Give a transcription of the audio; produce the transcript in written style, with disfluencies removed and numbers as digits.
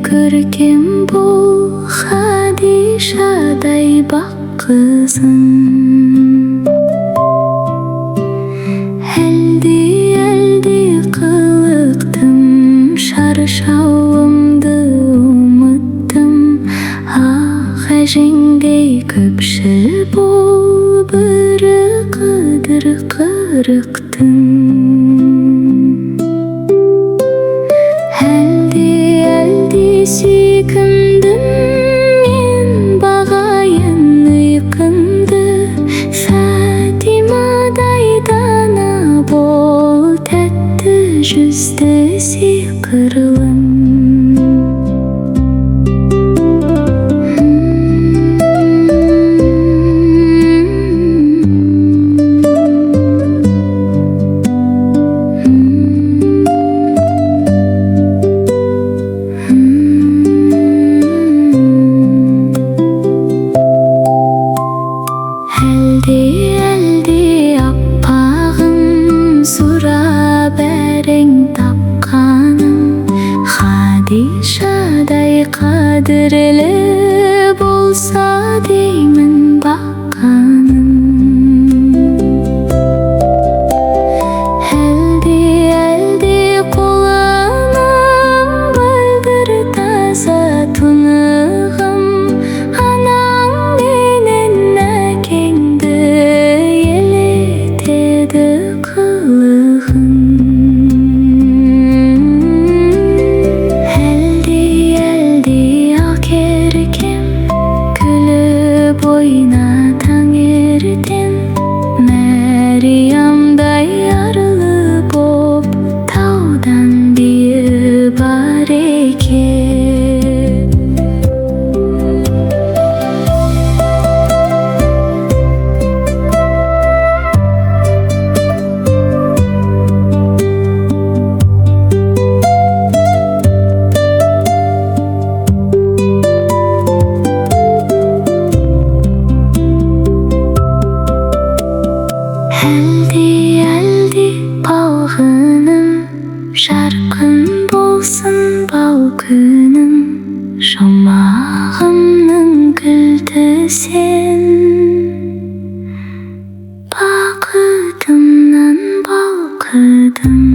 көркем бол, Хадишадай бақ қызын. Әлди қылықтым, шаршауымды ұмыттым. Ақ әжеңдей көпшіл бол, бірі қыдыр қырықтың. Әлди сүйкімдім, мен бағайын ұйқыңды. Фатимадай дана бол, тәтті жүзді сиқырлым. Әлди аппағым, сұрап әрең тапқаным. Хадишадай қадірлі болса деймін баққаным. Әлди қоланым, білдір таза тұнығым. Анаң менен әкеңді елетеді қылығын. Әлди ақ еркем, күліп ойна таңертең. Мәриямдай арлы боп, таудан бие бар екен. Әлди балғыным, жарқын болсын бал күнім. Жұмағымның кілті сен, бақытымнан балқыдым.